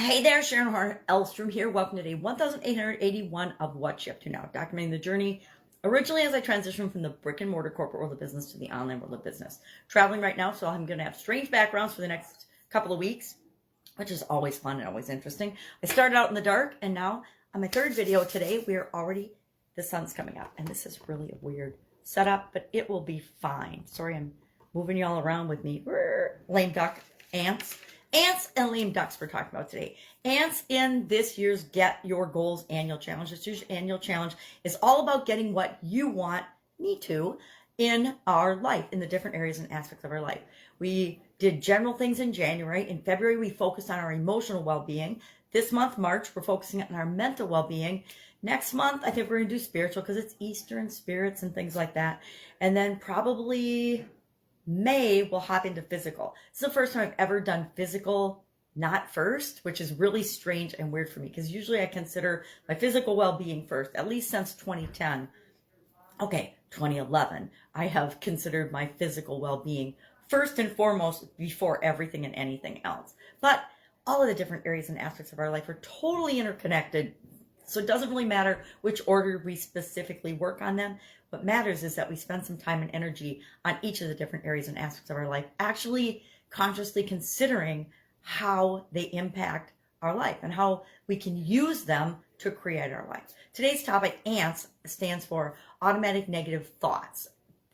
Hey there, Sharon Horne-Ellstrom here. Welcome to day 1881 of What You Up To Now, documenting the journey originally as I transitioned from the brick and mortar corporate world of business to the online world of business. Traveling right now, so I'm going to have strange backgrounds for the next couple of weeks, which is always fun and always interesting. I started out in the dark, and now on my third video today, the sun's coming up, and this is really a weird setup, but it will be fine. Sorry, I'm moving you all around with me. Lame duck, ants. Ants and lame ducks we're talking about today. Ants in this year's Get Your Goals annual challenge. This year's annual challenge is all about getting what you want, me too, in our life, in the different areas and aspects of our life. We did general things in January. In February, we focused on our emotional well-being. This month, March, we're focusing on our mental well-being. Next month, I think we're going to do spiritual because it's Easter and spirits and things like that. And then probably May, we'll hop into physical. This is the first time I've ever done physical not first, which is really strange and weird for me because usually I consider my physical well-being first, at least since 2010. Okay, 2011, I have considered my physical well-being first and foremost before everything and anything else. But all of the different areas and aspects of our life are totally interconnected. So it doesn't really matter which order we specifically work on them. What matters is that we spend some time and energy on each of the different areas and aspects of our life, actually consciously considering how they impact our life and how we can use them to create our life. Today's topic, ANTS, stands for automatic negative thoughts.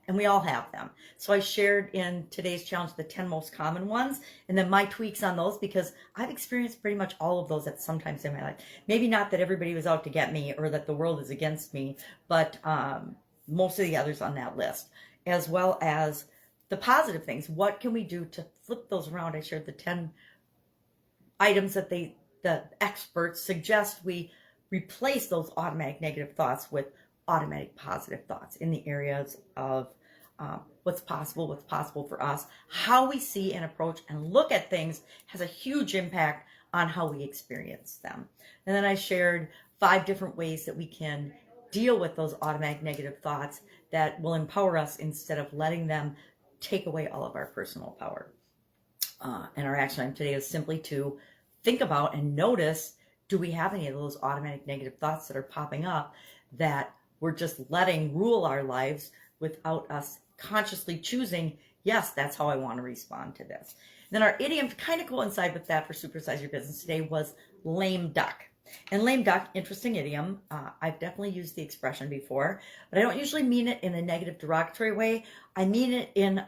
And we all have them. So I shared in today's challenge the 10 most common ones and then my tweaks on those because I've experienced pretty much all of those at some times in my life. Maybe not that everybody was out to get me or that the world is against me, but most of the others on that list, as well as the positive things. What can we do to flip those around? I shared the 10 items that the experts suggest we replace those automatic negative thoughts with automatic positive thoughts in the areas of what's possible for us. How we see and approach and look at things has a huge impact on how we experience them. And then I shared 5 different ways that we can deal with those automatic negative thoughts that will empower us instead of letting them take away all of our personal power. And our action item today is simply to think about and notice, do we have any of those automatic negative thoughts that are popping up that we're just letting rule our lives without us consciously choosing, yes, that's how I want to respond to this. And then our idiom to kind of coincide with that for Supersize Your Business today was lame duck. And lame duck, interesting idiom. I've definitely used the expression before, but I don't usually mean it in a negative derogatory way. I mean it in,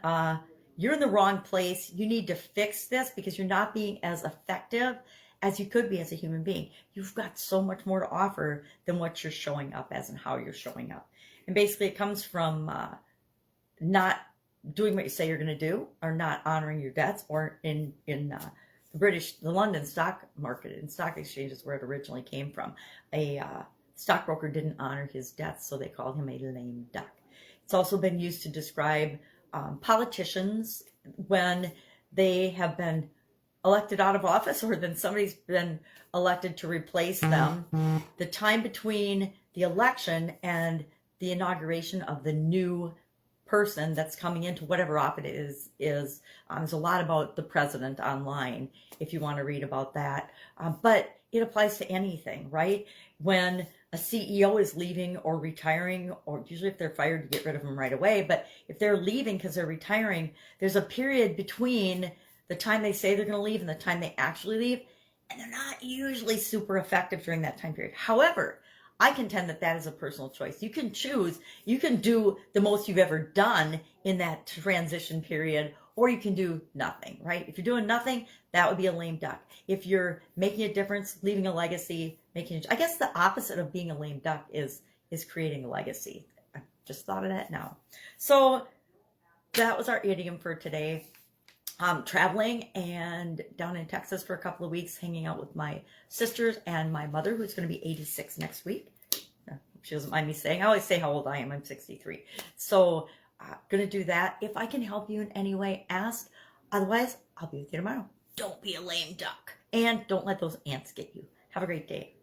you're in the wrong place. You need to fix this because you're not being as effective as you could be as a human being. You've got so much more to offer than what you're showing up as and how you're showing up. And basically it comes from not doing what you say you're going to do, or not honoring your debts, or in the London stock market and stock exchanges where it originally came from. A stockbroker didn't honor his debts, so they called him a lame duck. It's also been used to describe politicians when they have been elected out of office, or then somebody's been elected to replace them. The time between the election and the inauguration of the new person that's coming into whatever office is there's a lot about the president online if you want to read about that, but it applies to anything, right? When a CEO is leaving or retiring, or usually if they're fired, you get rid of them right away, but if they're leaving because they're retiring, there's a period between the time they say they're going to leave and the time they actually leave, and they're not usually super effective during that time period. However, I contend that that is a personal choice. You can choose, you can do the most you've ever done in that transition period, or you can do nothing, right? If you're doing nothing, that would be a lame duck. If you're making a difference, leaving a legacy, I guess the opposite of being a lame duck is creating a legacy. I just thought of that now. So that was our idiom for today. Traveling and down in Texas for a couple of weeks, hanging out with my sisters and my mother, who's going to be 86 next week. She doesn't mind me saying. I always say how old I am. I'm 63. So going to do that. If I can help you in any way, ask. Otherwise, I'll be with you tomorrow. Don't be a lame duck. And don't let those ants get you. Have a great day.